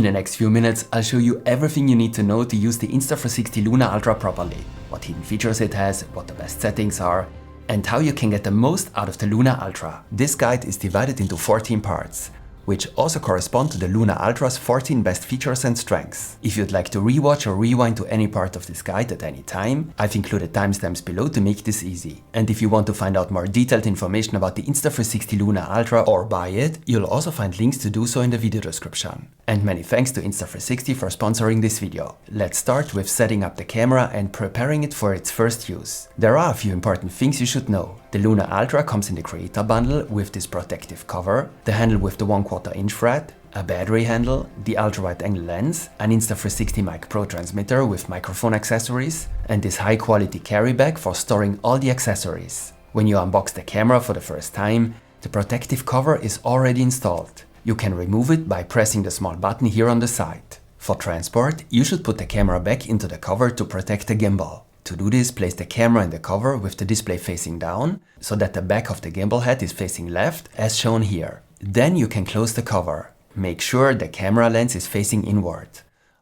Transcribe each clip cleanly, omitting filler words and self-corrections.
In the next few minutes, I'll show you everything you need to know to use the Insta360 Luna Ultra properly, what hidden features it has, what the best settings are, and how you can get the most out of the Luna Ultra. This guide is divided into 14 parts, which also correspond to the Luna Ultra's 14 best features and strengths. If you'd like to rewatch or rewind to any part of this guide at any time, I've included timestamps below to make this easy. And if you want to find out more detailed information about the Insta360 Luna Ultra or buy it, you'll also find links to do so in the video description. And many thanks to Insta360 for sponsoring this video. Let's start with setting up the camera and preparing it for its first use. There are a few important things you should know. The Luna Ultra comes in the Creator Bundle with this protective cover, the handle with the 1/4 inch thread, a battery handle, the ultra-wide-angle lens, an Insta360 Mic Pro transmitter with microphone accessories, and this high-quality carry bag for storing all the accessories. When you unbox the camera for the first time, the protective cover is already installed. You can remove it by pressing the small button here on the side. For transport, you should put the camera back into the cover to protect the gimbal. To do this, place the camera in the cover with the display facing down, so that the back of the gimbal head is facing left, as shown here. Then you can close the cover. Make sure the camera lens is facing inward.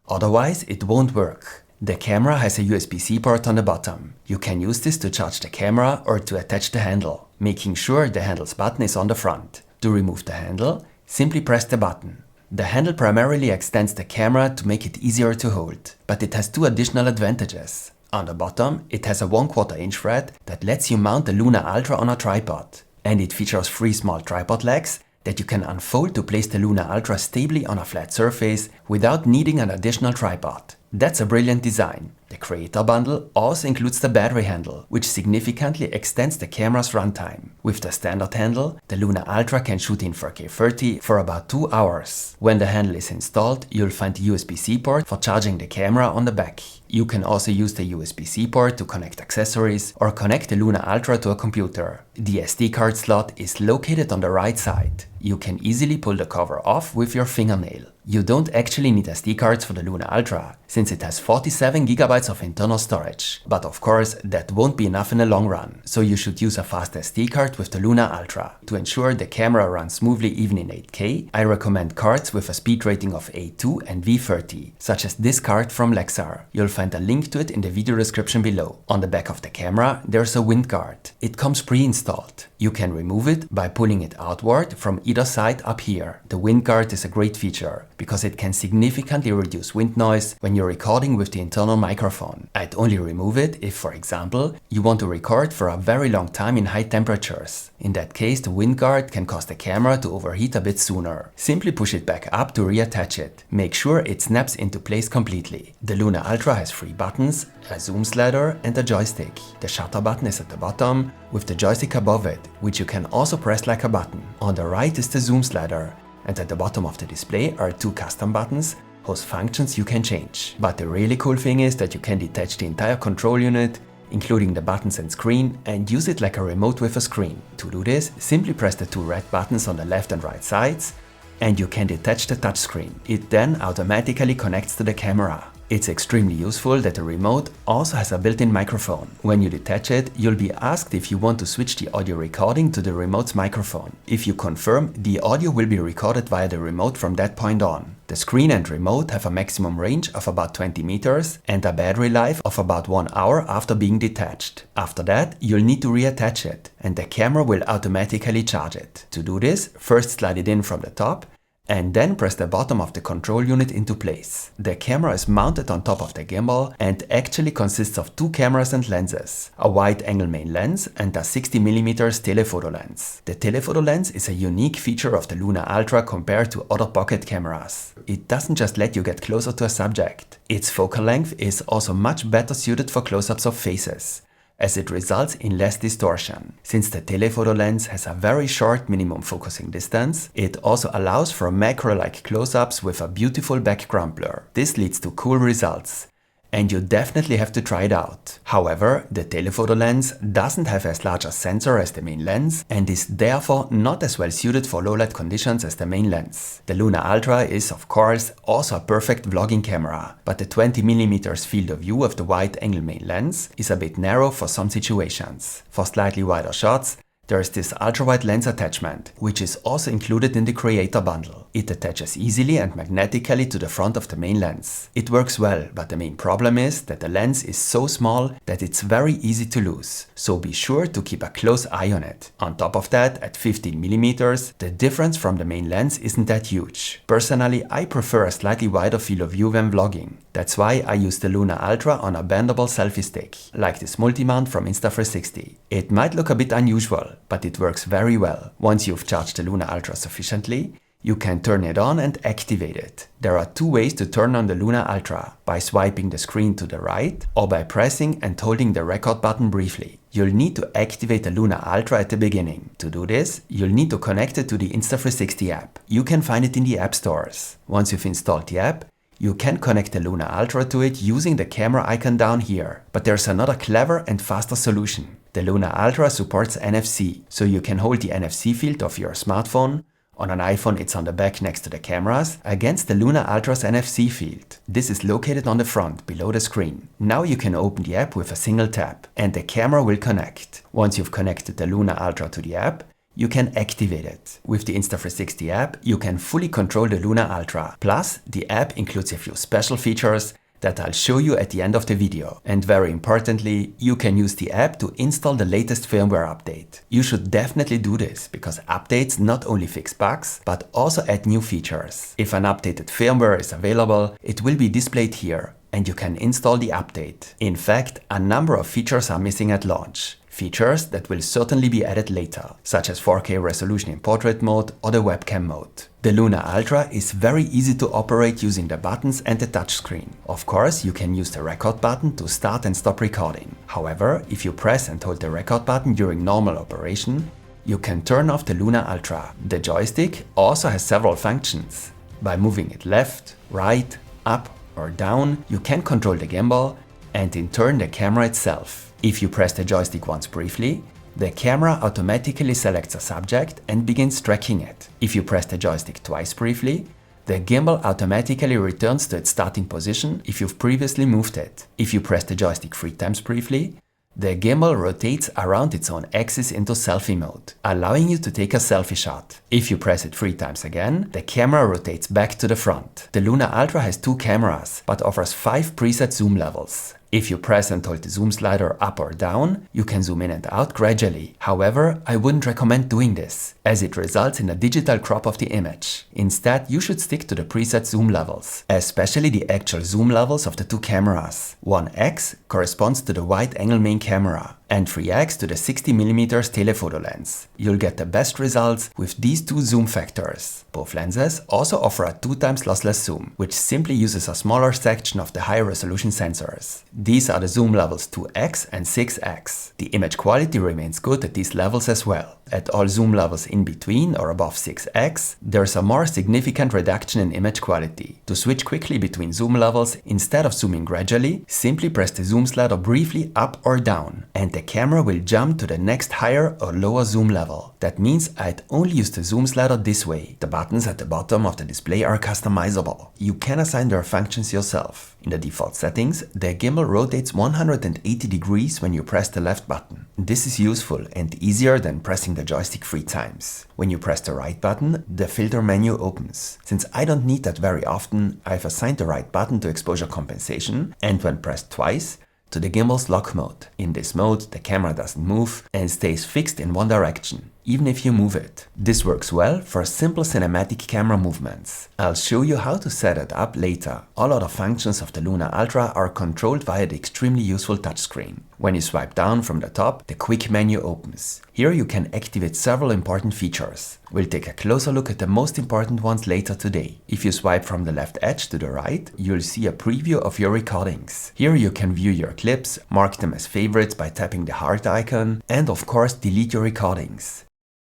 Otherwise, it won't work. The camera has a USB-C port on the bottom. You can use this to charge the camera or to attach the handle, making sure the handle's button is on the front. To remove the handle, simply press the button. The handle primarily extends the camera to make it easier to hold, but it has two additional advantages. On the bottom, it has a 1/4 inch thread that lets you mount the Luna Ultra on a tripod. And it features 3 small tripod legs that you can unfold to place the Luna Ultra stably on a flat surface without needing an additional tripod. That's a brilliant design. The Creator Bundle also includes the battery handle, which significantly extends the camera's runtime. With the standard handle, the Luna Ultra can shoot in 4K 30 for about 2 hours. When the handle is installed, you'll find the USB-C port for charging the camera on the back. You can also use the USB-C port to connect accessories or connect the Luna Ultra to a computer. The SD card slot is located on the right side. You can easily pull the cover off with your fingernail. You don't actually need SD cards for the Luna Ultra, since it has 47 GB of internal storage. But of course, that won't be enough in the long run, so you should use a fast SD card with the Luna Ultra. To ensure the camera runs smoothly even in 8K, I recommend cards with a speed rating of A2 and V30, such as this card from Lexar. You'll find a link to it in the video description below. On the back of the camera, there's a wind guard. It comes pre-installed. You can remove it by pulling it outward from either side up here. The wind guard is a great feature, because it can significantly reduce wind noise when you're recording with the internal microphone. I'd only remove it if, for example, you want to record for a very long time in high temperatures. In that case, the wind guard can cause the camera to overheat a bit sooner. Simply push it back up to reattach it. Make sure it snaps into place completely. The Luna Ultra has 3 buttons, a zoom slider and a joystick. The shutter button is at the bottom, with the joystick above it, which you can also press like a button. On the right is the zoom slider, and at the bottom of the display are 2 custom buttons whose functions you can change. But the really cool thing is that you can detach the entire control unit, including the buttons and screen, and use it like a remote with a screen. To do this, simply press the 2 red buttons on the left and right sides, and you can detach the touchscreen. It then automatically connects to the camera. It's extremely useful that the remote also has a built-in microphone. When you detach it, you'll be asked if you want to switch the audio recording to the remote's microphone. If you confirm, the audio will be recorded via the remote from that point on. The screen and remote have a maximum range of about 20 meters and a battery life of about 1 hour after being detached. After that, you'll need to reattach it, and the camera will automatically charge it. To do this, first slide it in from the top, and then press the bottom of the control unit into place. The camera is mounted on top of the gimbal and actually consists of 2 cameras and lenses, a wide-angle main lens and a 60mm telephoto lens. The telephoto lens is a unique feature of the Luna Ultra compared to other pocket cameras. It doesn't just let you get closer to a subject. Its focal length is also much better suited for close-ups of faces, as it results in less distortion. Since the telephoto lens has a very short minimum focusing distance, it also allows for macro-like close-ups with a beautiful background blur. This leads to cool results, and you definitely have to try it out. However, the telephoto lens doesn't have as large a sensor as the main lens and is therefore not as well suited for low light conditions as the main lens. The Luna Ultra is, of course, also a perfect vlogging camera, but the 20mm field of view of the wide-angle main lens is a bit narrow for some situations. For slightly wider shots, There is this ultra-wide lens attachment, which is also included in the Creator Bundle. It attaches easily and magnetically to the front of the main lens. It works well, but the main problem is that the lens is so small that it's very easy to lose. So be sure to keep a close eye on it. On top of that, at 15mm, the difference from the main lens isn't that huge. Personally, I prefer a slightly wider field of view when vlogging. That's why I use the Luna Ultra on a bendable selfie stick, like this multi-mount from Insta360. It might look a bit unusual, but it works very well. Once you've charged the Luna Ultra sufficiently, you can turn it on and activate it. There are two ways to turn on the Luna Ultra: by swiping the screen to the right or by pressing and holding the record button briefly. You'll need to activate the Luna Ultra at the beginning. To do this, you'll need to connect it to the Insta360 app. You can find it in the app stores. Once you've installed the app, you can connect the Luna Ultra to it using the camera icon down here. But there's another clever and faster solution. The Luna Ultra supports NFC, so you can hold the NFC field of your smartphone. On an iPhone, it's on the back next to the cameras, against the Luna Ultra's NFC field. This is located on the front, below the screen. Now you can open the app with a single tap, and the camera will connect. Once you've connected the Luna Ultra to the app, you can activate it. With the Insta360 app, you can fully control the Luna Ultra. Plus, the app includes a few special features that I'll show you at the end of the video. And very importantly, you can use the app to install the latest firmware update. You should definitely do this, because updates not only fix bugs, but also add new features. If an updated firmware is available, it will be displayed here, and you can install the update. In fact, a number of features are missing at launch. Features that will certainly be added later, such as 4K resolution in portrait mode or the webcam mode. The Luna Ultra is very easy to operate using the buttons and the touchscreen. Of course, you can use the record button to start and stop recording. However, if you press and hold the record button during normal operation, you can turn off the Luna Ultra. The joystick also has several functions. By moving it left, right, up or down, you can control the gimbal and in turn the camera itself. If you press the joystick once briefly, the camera automatically selects a subject and begins tracking it. If you press the joystick twice briefly, the gimbal automatically returns to its starting position if you've previously moved it. If you press the joystick 3 times briefly, the gimbal rotates around its own axis into selfie mode, allowing you to take a selfie shot. If you press it 3 times again, the camera rotates back to the front. The Luna Ultra has 2 cameras, but offers 5 preset zoom levels. If you press and hold the zoom slider up or down, you can zoom in and out gradually. However, I wouldn't recommend doing this, as it results in a digital crop of the image. Instead, you should stick to the preset zoom levels, especially the actual zoom levels of the 2 cameras. 1x corresponds to the wide-angle main camera, and 3x to the 60mm telephoto lens. You'll get the best results with these 2 zoom factors. Both lenses also offer a 2 times lossless zoom, which simply uses a smaller section of the high-resolution sensors. These are the zoom levels 2x and 6x. The image quality remains good at these levels as well. At all zoom levels in between or above 6x, there's a more significant reduction in image quality. To switch quickly between zoom levels, instead of zooming gradually, simply press the zoom slider briefly up or down, and the camera will jump to the next higher or lower zoom level. That means I'd only use the zoom slider this way. The buttons at the bottom of the display are customizable. You can assign their functions yourself. In the default settings, the gimbal rotates 180 degrees when you press the left button. This is useful and easier than pressing the joystick 3 times. When you press the right button, the filter menu opens. Since I don't need that very often, I've assigned the right button to exposure compensation, and when pressed twice, to the gimbal's lock mode. In this mode, the camera doesn't move and stays fixed in one direction, even if you move it. This works well for simple cinematic camera movements. I'll show you how to set it up later. All other functions of the Luna Ultra are controlled via the extremely useful touchscreen. When you swipe down from the top, the quick menu opens. Here you can activate several important features. We'll take a closer look at the most important ones later today. If you swipe from the left edge to the right, you'll see a preview of your recordings. Here you can view your clips, mark them as favorites by tapping the heart icon, and of course delete your recordings.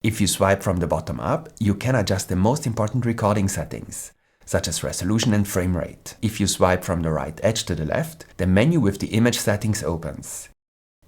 If you swipe from the bottom up, you can adjust the most important recording settings, such as resolution and frame rate. If you swipe from the right edge to the left, the menu with the image settings opens.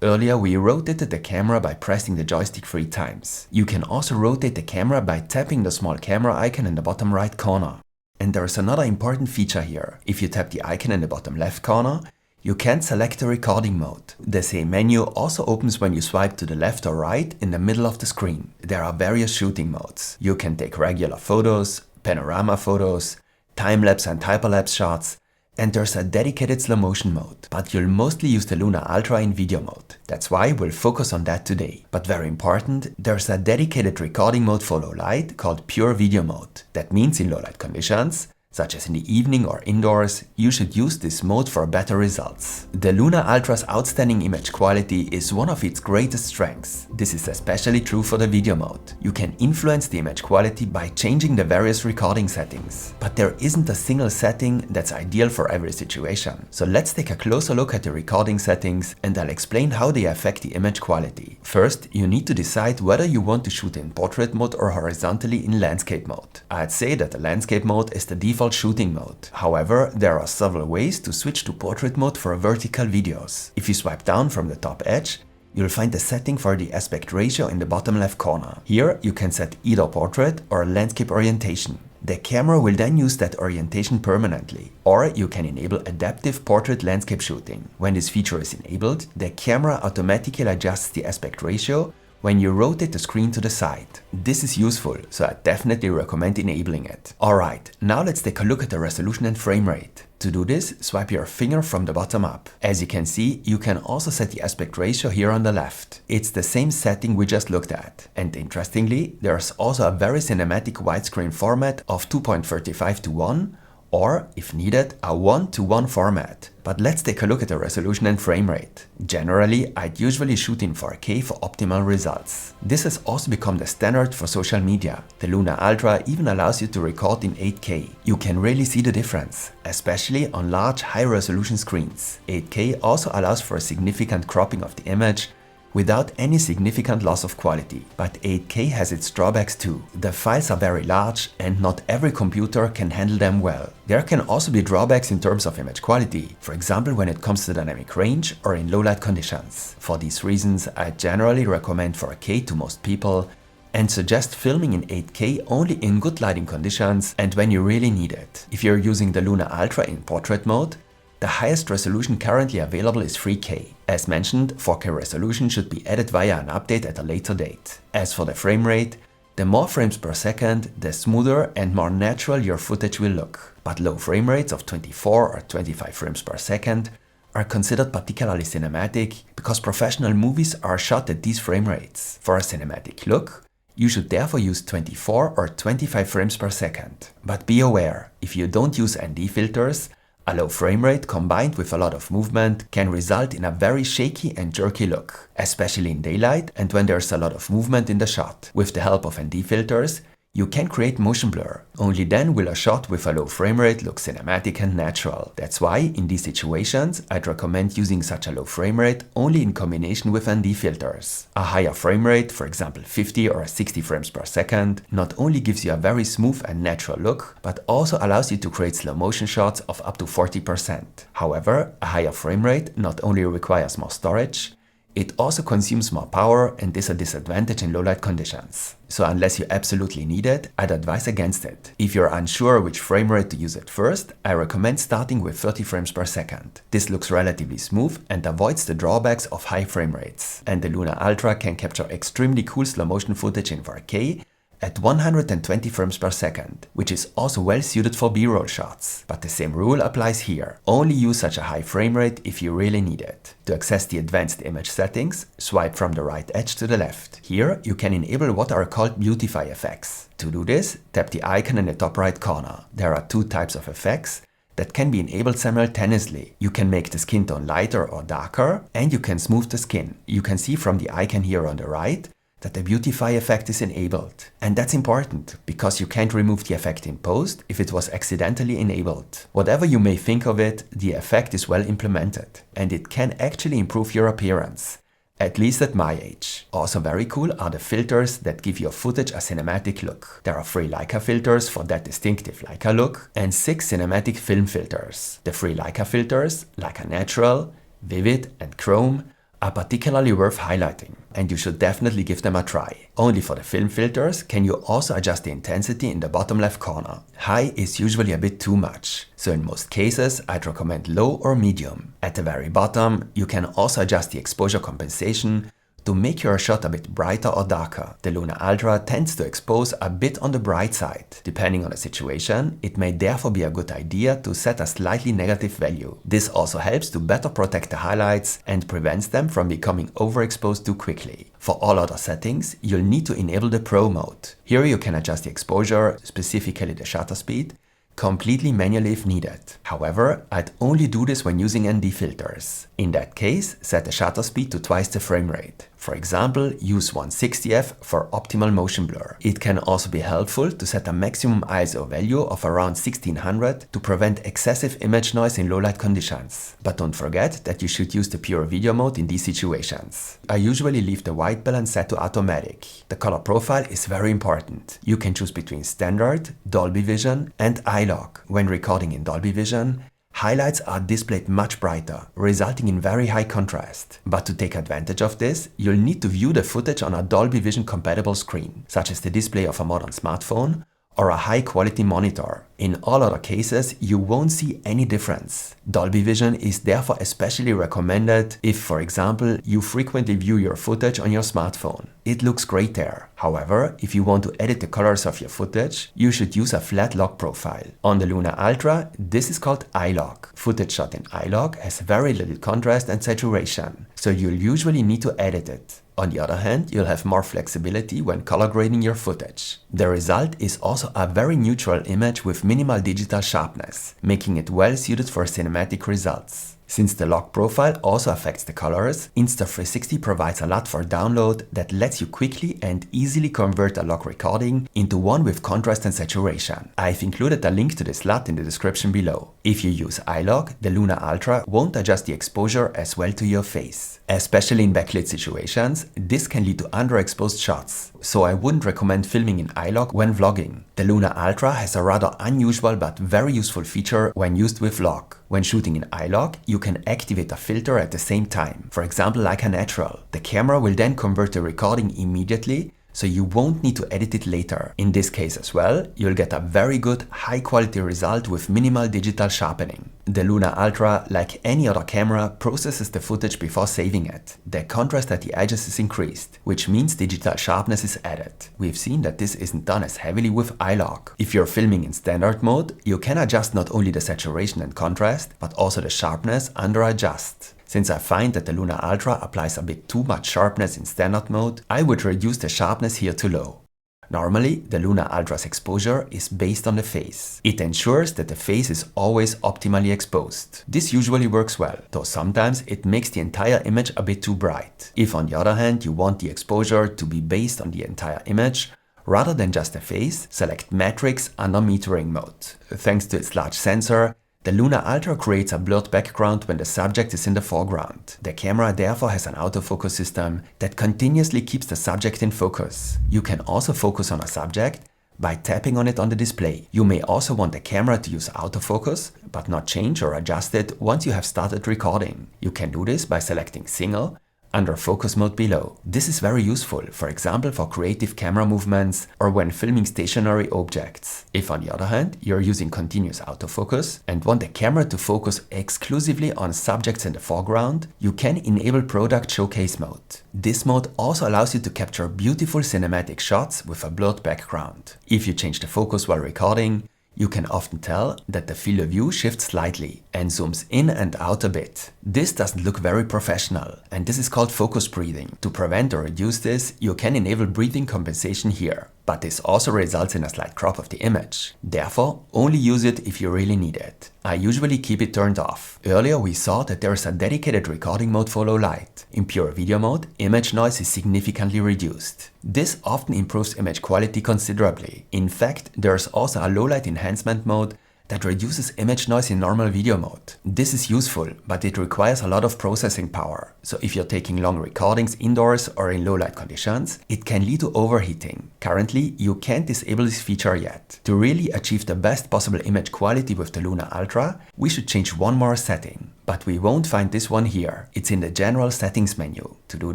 Earlier we rotated the camera by pressing the joystick 3 times. You can also rotate the camera by tapping the small camera icon in the bottom right corner. And there is another important feature here. If you tap the icon in the bottom left corner, You can select the recording mode. The same menu also opens when you swipe to the left or right in the middle of the screen. There are various shooting modes. You can take regular photos, panorama photos, time-lapse and hyperlapse shots, and there's a dedicated slow motion mode. But you'll mostly use the Luna Ultra in video mode. That's why we'll focus on that today. But very important, there's a dedicated recording mode for low light called pure video mode. That means in low light conditions, such as in the evening or indoors, you should use this mode for better results. The Luna Ultra's outstanding image quality is one of its greatest strengths. This is especially true for the video mode. You can influence the image quality by changing the various recording settings. But there isn't a single setting that's ideal for every situation. So let's take a closer look at the recording settings and I'll explain how they affect the image quality. First, you need to decide whether you want to shoot in portrait mode or horizontally in landscape mode. I'd say that the landscape mode is the default shooting mode. However, there are several ways to switch to portrait mode for vertical videos. If you swipe down from the top edge, you'll find the setting for the aspect ratio in the bottom left corner. Here you can set either portrait or landscape orientation. The camera will then use that orientation permanently. Or you can enable adaptive portrait landscape shooting. When this feature is enabled, the camera automatically adjusts the aspect ratio when you rotate the screen to the side. This is useful, so I definitely recommend enabling it. Alright, now let's take a look at the resolution and frame rate. To do this, swipe your finger from the bottom up. As you can see, you can also set the aspect ratio here on the left. It's the same setting we just looked at. And interestingly, there's also a very cinematic widescreen format of 2.35:1, or, if needed, a 1:1 format. But let's take a look at the resolution and frame rate. Generally, I'd usually shoot in 4K for optimal results. This has also become the standard for social media. The Luna Ultra even allows you to record in 8K. You can really see the difference, especially on large high-resolution screens. 8K also allows for a significant cropping of the image, without any significant loss of quality. But 8K has its drawbacks too. The files are very large and not every computer can handle them well. There can also be drawbacks in terms of image quality, for example when it comes to dynamic range or in low light conditions. For these reasons, I generally recommend 4K to most people and suggest filming in 8K only in good lighting conditions and when you really need it. If you're using the Luna Ultra in portrait mode, the highest resolution currently available is 3K. As mentioned, 4K resolution should be added via an update at a later date. As for the frame rate, the more frames per second, the smoother and more natural your footage will look. But low frame rates of 24 or 25 frames per second are considered particularly cinematic because professional movies are shot at these frame rates. For a cinematic look, you should therefore use 24 or 25 frames per second. But be aware, if you don't use ND filters, a low frame rate combined with a lot of movement can result in a very shaky and jerky look, especially in daylight and when there's a lot of movement in the shot. With the help of ND filters, you can create motion blur. Only then will a shot with a low frame rate look cinematic and natural. That's why, in these situations, I'd recommend using such a low frame rate only in combination with ND filters. A higher frame rate, for example 50 or 60 frames per second, not only gives you a very smooth and natural look, but also allows you to create slow motion shots of up to 40%. However, a higher frame rate not only requires more storage, it also consumes more power and is a disadvantage in low light conditions. So unless you absolutely need it, I'd advise against it. If you're unsure which frame rate to use at first, I recommend starting with 30 frames per second. This looks relatively smooth and avoids the drawbacks of high frame rates. And the Luna Ultra can capture extremely cool slow motion footage in 4K at 120 frames per second, which is also well suited for B-roll shots. But the same rule applies here. Only use such a high frame rate if you really need it. To access the advanced image settings, swipe from the right edge to the left. Here you can enable what are called beautify effects. To do this, tap the icon in the top right corner. There are two types of effects that can be enabled simultaneously. You can make the skin tone lighter or darker, and you can smooth the skin. You can see from the icon here on the right that the beautify effect is enabled. And that's important, because you can't remove the effect in post if it was accidentally enabled. Whatever you may think of it, the effect is well implemented, and it can actually improve your appearance, at least at my age. Also very cool are the filters that give your footage a cinematic look. There are 3 Leica filters for that distinctive Leica look, and 6 cinematic film filters. The 3 Leica filters, Leica Natural, Vivid and Chrome, are particularly worth highlighting, and you should definitely give them a try. Only for the film filters can you also adjust the intensity in the bottom left corner. High is usually a bit too much, so in most cases I'd recommend low or medium. At the very bottom, you can also adjust the exposure compensation to make your shot a bit brighter or darker. The Luna Ultra tends to expose a bit on the bright side. Depending on the situation, it may therefore be a good idea to set a slightly negative value. This also helps to better protect the highlights and prevents them from becoming overexposed too quickly. For all other settings, you'll need to enable the Pro mode. Here you can adjust the exposure, specifically the shutter speed, completely manually if needed. However, I'd only do this when using ND filters. In that case, set the shutter speed to twice the frame rate. For example, use 160f for optimal motion blur. It can also be helpful to set a maximum ISO value of around 1600 to prevent excessive image noise in low light conditions. But don't forget that you should use the pure video mode in these situations. I usually leave the white balance set to automatic. The color profile is very important. You can choose between standard, Dolby Vision and iLok. When recording in Dolby Vision, highlights are displayed much brighter, resulting in very high contrast. But to take advantage of this, you'll need to view the footage on a Dolby Vision compatible screen, such as the display of a modern smartphone or a high-quality monitor. In all other cases, you won't see any difference. Dolby Vision is therefore especially recommended if, for example, you frequently view your footage on your smartphone. It looks great there. However, if you want to edit the colors of your footage, you should use a flat lock profile. On the Luna Ultra, this is called iLok. Footage shot in iLok has very little contrast and saturation, so you'll usually need to edit it. On the other hand, you'll have more flexibility when color grading your footage. The result is also a very neutral image with minimal digital sharpness, making it well suited for cinematic results. Since the lock profile also affects the colors, Insta360 provides a lot for download that lets you quickly and easily convert a lock recording into one with contrast and saturation. I've included a link to this LUT in the description below. If you use iLok, the Luna Ultra won't adjust the exposure as well to your face. Especially in backlit situations, this can lead to underexposed shots, so I wouldn't recommend filming in iLok when vlogging. The Luna Ultra has a rather unusual but very useful feature when used with lock. When shooting in iLok, you can activate a filter at the same time, for example like a natural. The camera will then convert the recording immediately, so you won't need to edit it later. In this case as well, you'll get a very good, high-quality result with minimal digital sharpening. The Luna Ultra, like any other camera, processes the footage before saving it. The contrast at the edges is increased, which means digital sharpness is added. We've seen that this isn't done as heavily with iLok. If you're filming in standard mode, you can adjust not only the saturation and contrast, but also the sharpness under adjust. Since I find that the Luna Ultra applies a bit too much sharpness in standard mode, I would reduce the sharpness here to low. Normally, the Luna Ultra's exposure is based on the face. It ensures that the face is always optimally exposed. This usually works well, though sometimes it makes the entire image a bit too bright. If on the other hand you want the exposure to be based on the entire image, rather than just the face, select Matrix under metering mode. Thanks to its large sensor, the Luna Ultra creates a blurred background when the subject is in the foreground. The camera therefore has an autofocus system that continuously keeps the subject in focus. You can also focus on a subject by tapping on it on the display. You may also want the camera to use autofocus, but not change or adjust it once you have started recording. You can do this by selecting Single under focus mode below. This is very useful, for example for creative camera movements or when filming stationary objects. If on the other hand you're using continuous autofocus and want the camera to focus exclusively on subjects in the foreground, you can enable Product Showcase mode. This mode also allows you to capture beautiful cinematic shots with a blurred background. If you change the focus while recording, you can often tell that the field of view shifts slightly and zooms in and out a bit. This doesn't look very professional, and this is called focus breathing. To prevent or reduce this, you can enable breathing compensation here. But this also results in a slight crop of the image. Therefore, only use it if you really need it. I usually keep it turned off. Earlier we saw that there is a dedicated recording mode for low light. In pure video mode, image noise is significantly reduced. This often improves image quality considerably. In fact, there is also a low light enhancement mode that reduces image noise in normal video mode. This is useful, but it requires a lot of processing power. So if you're taking long recordings indoors or in low light conditions, it can lead to overheating. Currently, you can't disable this feature yet. To really achieve the best possible image quality with the Luna Ultra, we should change one more setting. but we won't find this one here. It's in the General Settings menu. To do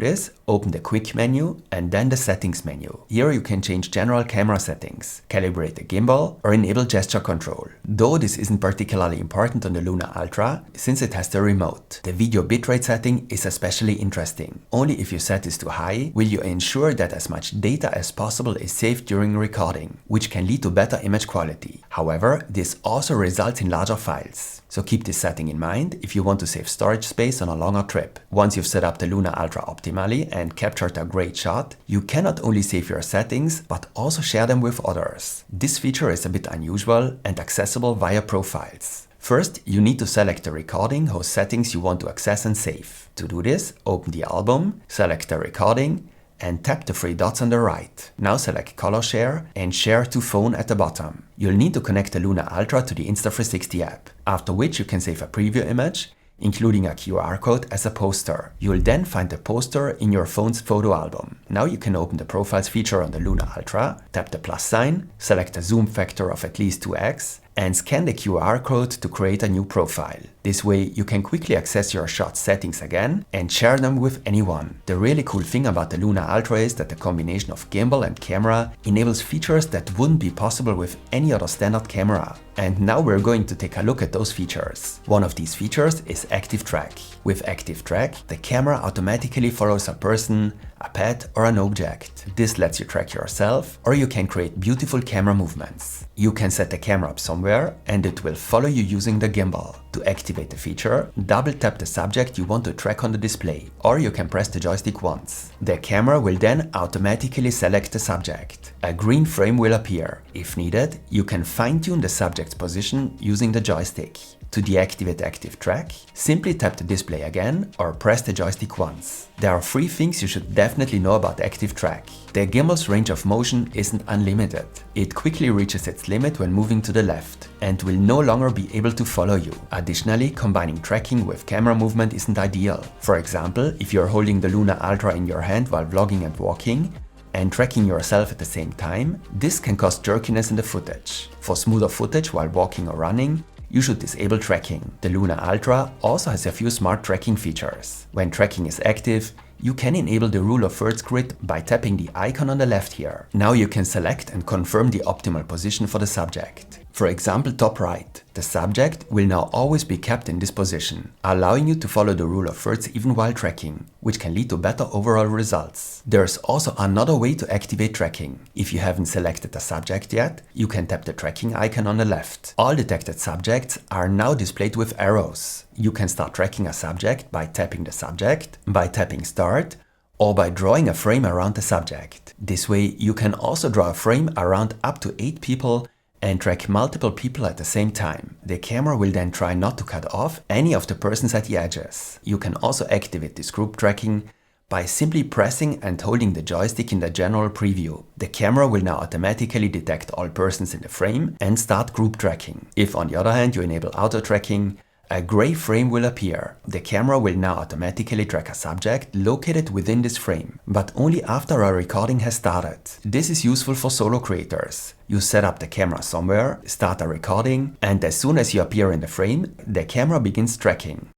this, open the Quick menu and then the Settings menu. Here you can change general camera settings, calibrate the gimbal, or enable gesture control. Though this isn't particularly important on the Luna Ultra, since it has the remote. The video bitrate setting is especially interesting. Only if you set this to high will you ensure that as much data as possible is saved during recording, which can lead to better image quality. However, this also results in larger files. So keep this setting in mind if you want to save storage space on a longer trip. Once you've set up the Luna Ultra optimally and captured a great shot, you can not only save your settings, but also share them with others. This feature is a bit unusual and accessible via profiles. First, you need to select the recording whose settings you want to access and save. To do this, open the album, select the recording, and tap the three dots on the right. Now select Color Share and Share to Phone at the bottom. You'll need to connect the Luna Ultra to the Insta360 app, after which you can save a preview image, including a QR code as a poster. You'll then find the poster in your phone's photo album. Now you can open the Profiles feature on the Luna Ultra, tap the plus sign, select a zoom factor of at least 2x, and scan the QR code to create a new profile. This way you can quickly access your shot settings again and share them with anyone. The really cool thing about the Luna Ultra is that the combination of gimbal and camera enables features that wouldn't be possible with any other standard camera. And now we're going to take a look at those features. One of these features is Active Track. With Active Track, the camera automatically follows a person, a pet, or an object. This lets you track yourself, or you can create beautiful camera movements. You can set the camera up somewhere and it will follow you using the gimbal. To activate the feature, double tap the subject you want to track on the display, or you can press the joystick once. The camera will then automatically select the subject. A green frame will appear. If needed, you can fine-tune the subject's position using the joystick. To deactivate Active Track, simply tap the display again or press the joystick once. There are 3 things you should definitely know about Active Track. The gimbal's range of motion isn't unlimited. It quickly reaches its limit when moving to the left and will no longer be able to follow you. Additionally, combining tracking with camera movement isn't ideal. For example, if you're holding the Luna Ultra in your hand while vlogging and walking, and tracking yourself at the same time, this can cause jerkiness in the footage. For smoother footage while walking or running, you should disable tracking. The Luna Ultra also has a few smart tracking features. When tracking is active, you can enable the rule of thirds grid by tapping the icon on the left here. Now you can select and confirm the optimal position for the subject. For example, top right. The subject will now always be kept in this position, allowing you to follow the rule of thirds even while tracking, which can lead to better overall results. There's also another way to activate tracking. If you haven't selected the subject yet, you can tap the tracking icon on the left. All detected subjects are now displayed with arrows. You can start tracking a subject by tapping the subject, by tapping Start, or by drawing a frame around the subject. This way, you can also draw a frame around up to 8 people and track multiple people at the same time. The camera will then try not to cut off any of the persons at the edges. You can also activate this group tracking by simply pressing and holding the joystick in the general preview. The camera will now automatically detect all persons in the frame and start group tracking. If on the other hand you enable auto tracking, a gray frame will appear. The camera will now automatically track a subject located within this frame, but only after a recording has started. This is useful for solo creators. You set up the camera somewhere, start a recording, and as soon as you appear in the frame, the camera begins tracking.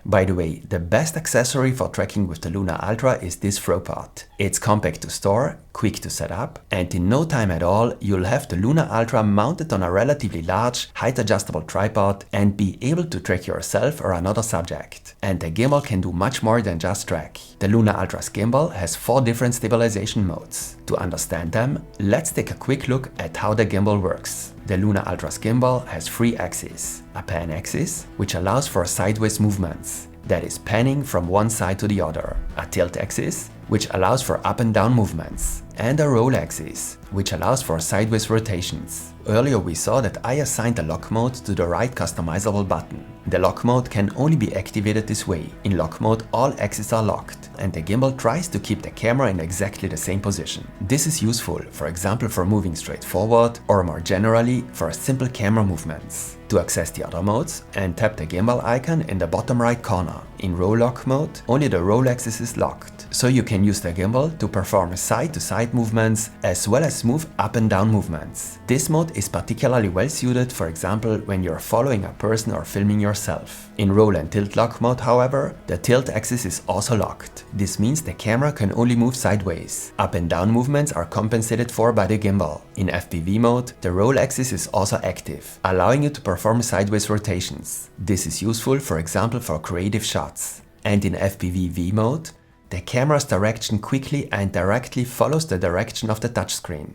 By the way, the best accessory for tracking with the Luna Ultra is this throw pod. It's compact to store, quick to set up, and in no time at all you'll have the Luna Ultra mounted on a relatively large, height-adjustable tripod and be able to track yourself or another subject. And the gimbal can do much more than just track. The Luna Ultra's gimbal has 4 different stabilization modes. To understand them, let's take a quick look at how the gimbal works. The Luna Ultra's gimbal has 3 axes. A pan axis, which allows for sideways movements, that is panning from one side to the other. A tilt axis, which allows for up and down movements. And a roll axis, which allows for sideways rotations. Earlier we saw that I assigned the lock mode to the right customizable button. The lock mode can only be activated this way. In lock mode, all axes are locked, and the gimbal tries to keep the camera in exactly the same position. This is useful, for example, for moving straight forward, or more generally, for simple camera movements. To access the other modes, and tap the gimbal icon in the bottom right corner. In roll lock mode, only the roll axis is locked, so you can use the gimbal to perform side-to-side side movements, as well as smooth up and down movements. This mode is particularly well suited, for example, when you're following a person or filming yourself. In roll and tilt lock mode, however, the tilt axis is also locked. This means the camera can only move sideways. Up and down movements are compensated for by the gimbal. In FPV mode, the roll axis is also active, allowing you to perform sideways rotations. This is useful, for example, for creative shots. And in FPV mode, the camera's direction quickly and directly follows the direction of the touchscreen.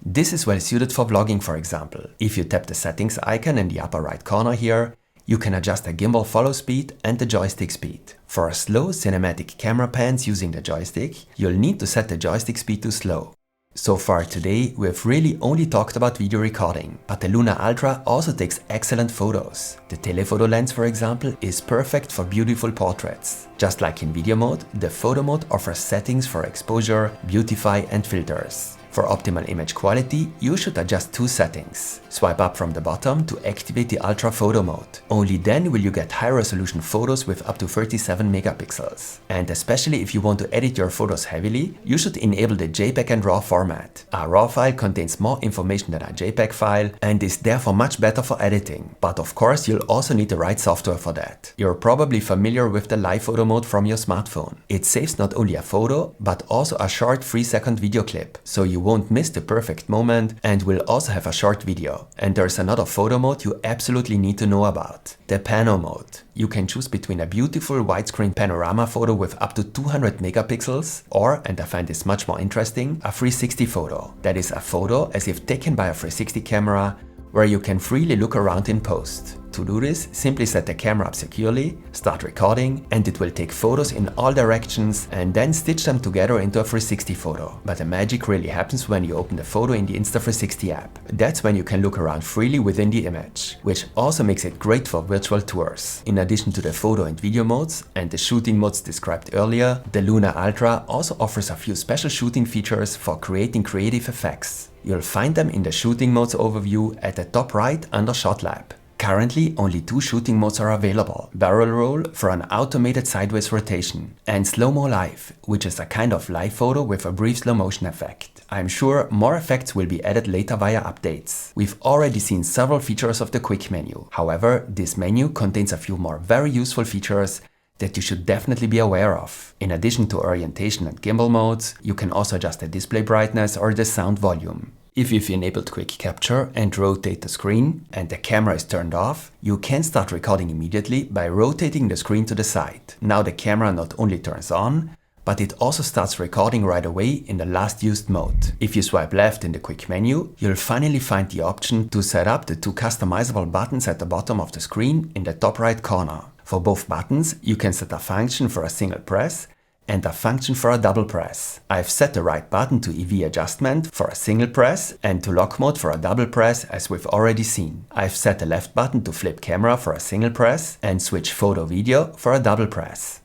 This is well suited for vlogging, for example. If you tap the settings icon in the upper right corner here, you can adjust the gimbal follow speed and the joystick speed. For slow cinematic camera pans using the joystick, you'll need to set the joystick speed to slow. So far today, we've really only talked about video recording, but the Luna Ultra also takes excellent photos. The telephoto lens, for example, is perfect for beautiful portraits. Just like in video mode, the photo mode offers settings for exposure, beautify and filters. For optimal image quality, you should adjust two settings. Swipe up from the bottom to activate the Ultra Photo mode. Only then will you get high-resolution photos with up to 37 megapixels. And especially if you want to edit your photos heavily, you should enable the JPEG and RAW format. A RAW file contains more information than a JPEG file and is therefore much better for editing. But of course, you'll also need the right software for that. You're probably familiar with the Live Photo mode from your smartphone. It saves not only a photo, but also a short 3-second video clip, so you won't miss the perfect moment and will also have a short video. And there's another photo mode you absolutely need to know about, the Pano mode. You can choose between a beautiful widescreen panorama photo with up to 200 megapixels or, and I find this much more interesting, a 360 photo. That is a photo as if taken by a 360 camera where you can freely look around in post. To do this, simply set the camera up securely, start recording, and it will take photos in all directions and then stitch them together into a 360 photo. But the magic really happens when you open the photo in the Insta360 app. That's when you can look around freely within the image, which also makes it great for virtual tours. In addition to the photo and video modes and the shooting modes described earlier, the Luna Ultra also offers a few special shooting features for creating creative effects. You'll find them in the shooting modes overview at the top right under Shot Lab. Currently, only 2 shooting modes are available. Barrel roll for an automated sideways rotation and slow-mo live, which is a kind of live photo with a brief slow motion effect. I'm sure more effects will be added later via updates. We've already seen several features of the quick menu. However, this menu contains a few more very useful features that you should definitely be aware of. In addition to orientation and gimbal modes, you can also adjust the display brightness or the sound volume. If you've enabled quick capture and rotate the screen and the camera is turned off, you can start recording immediately by rotating the screen to the side. Now the camera not only turns on, but it also starts recording right away in the last used mode. If you swipe left in the quick menu, you'll finally find the option to set up the 2 customizable buttons at the bottom of the screen in the top right corner. For both buttons, you can set a function for a single press and a function for a double press. I've set the right button to EV adjustment for a single press and to lock mode for a double press, as we've already seen. I've set the left button to flip camera for a single press and switch photo video for a double press.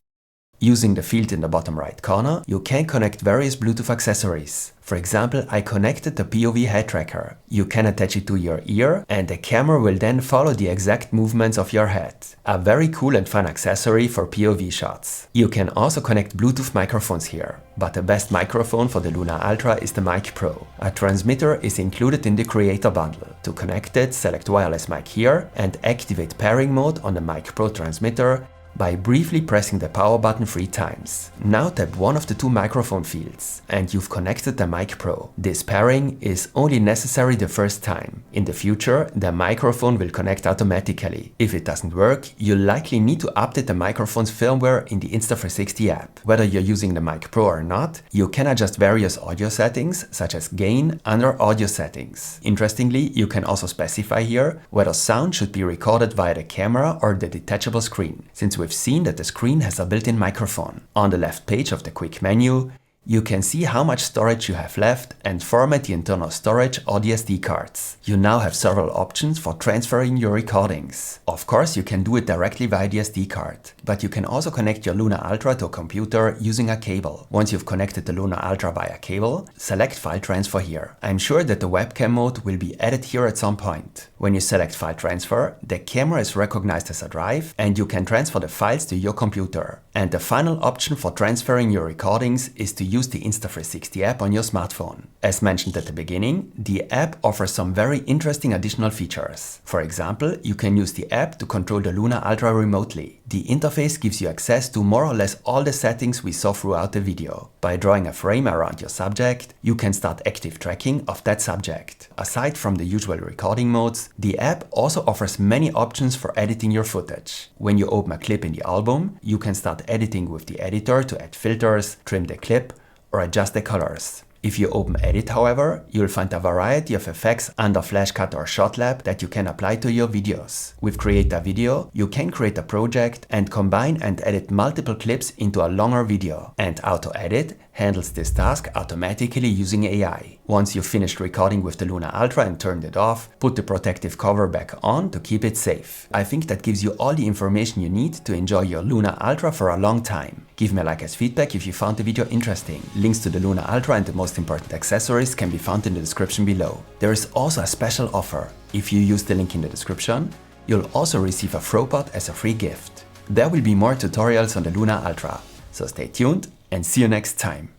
Using the field in the bottom right corner, you can connect various Bluetooth accessories. For example, I connected the POV head tracker. You can attach it to your ear and the camera will then follow the exact movements of your head. A very cool and fun accessory for POV shots. You can also connect Bluetooth microphones here, but the best microphone for the Luna Ultra is the Mic Pro. A transmitter is included in the Creator Bundle. To connect it, select wireless mic here and activate pairing mode on the Mic Pro transmitter by briefly pressing the power button 3 times. Now tap one of the 2 microphone fields and you've connected the Mic Pro. This pairing is only necessary the first time. In the future, the microphone will connect automatically. If it doesn't work, you'll likely need to update the microphone's firmware in the Insta360 app. Whether you're using the Mic Pro or not, you can adjust various audio settings, such as gain, under audio settings. Interestingly, you can also specify here whether sound should be recorded via the camera or the detachable screen, since we've seen that the screen has a built-in microphone. On the left page of the quick menu, you can see how much storage you have left and format the internal storage or the SD cards. You now have several options for transferring your recordings. Of course, you can do it directly via the SD card, but you can also connect your Luna Ultra to a computer using a cable. Once you've connected the Luna Ultra via cable, select File Transfer here. I'm sure that the webcam mode will be added here at some point. When you select File Transfer, the camera is recognized as a drive and you can transfer the files to your computer. And the final option for transferring your recordings is to use the Insta360 app on your smartphone. As mentioned at the beginning, the app offers some very interesting additional features. For example, you can use the app to control the Luna Ultra remotely. The interface gives you access to more or less all the settings we saw throughout the video. By drawing a frame around your subject, you can start active tracking of that subject. Aside from the usual recording modes, the app also offers many options for editing your footage. When you open a clip in the album, you can start editing with the editor to add filters, trim the clip, or adjust the colors. If you open Edit, however, you'll find a variety of effects under Flash Cut or Shot Lab that you can apply to your videos. With Create a Video, you can create a project and combine and edit multiple clips into a longer video. And Auto Edit handles this task automatically using AI. Once you've finished recording with the Luna Ultra and turned it off, put the protective cover back on to keep it safe. I think that gives you all the information you need to enjoy your Luna Ultra for a long time. Give me a like as feedback if you found the video interesting. Links to the Luna Ultra and the most important accessories can be found in the description below. There is also a special offer. If you use the link in the description, you'll also receive a ThroPod as a free gift. There will be more tutorials on the Luna Ultra, so stay tuned and see you next time.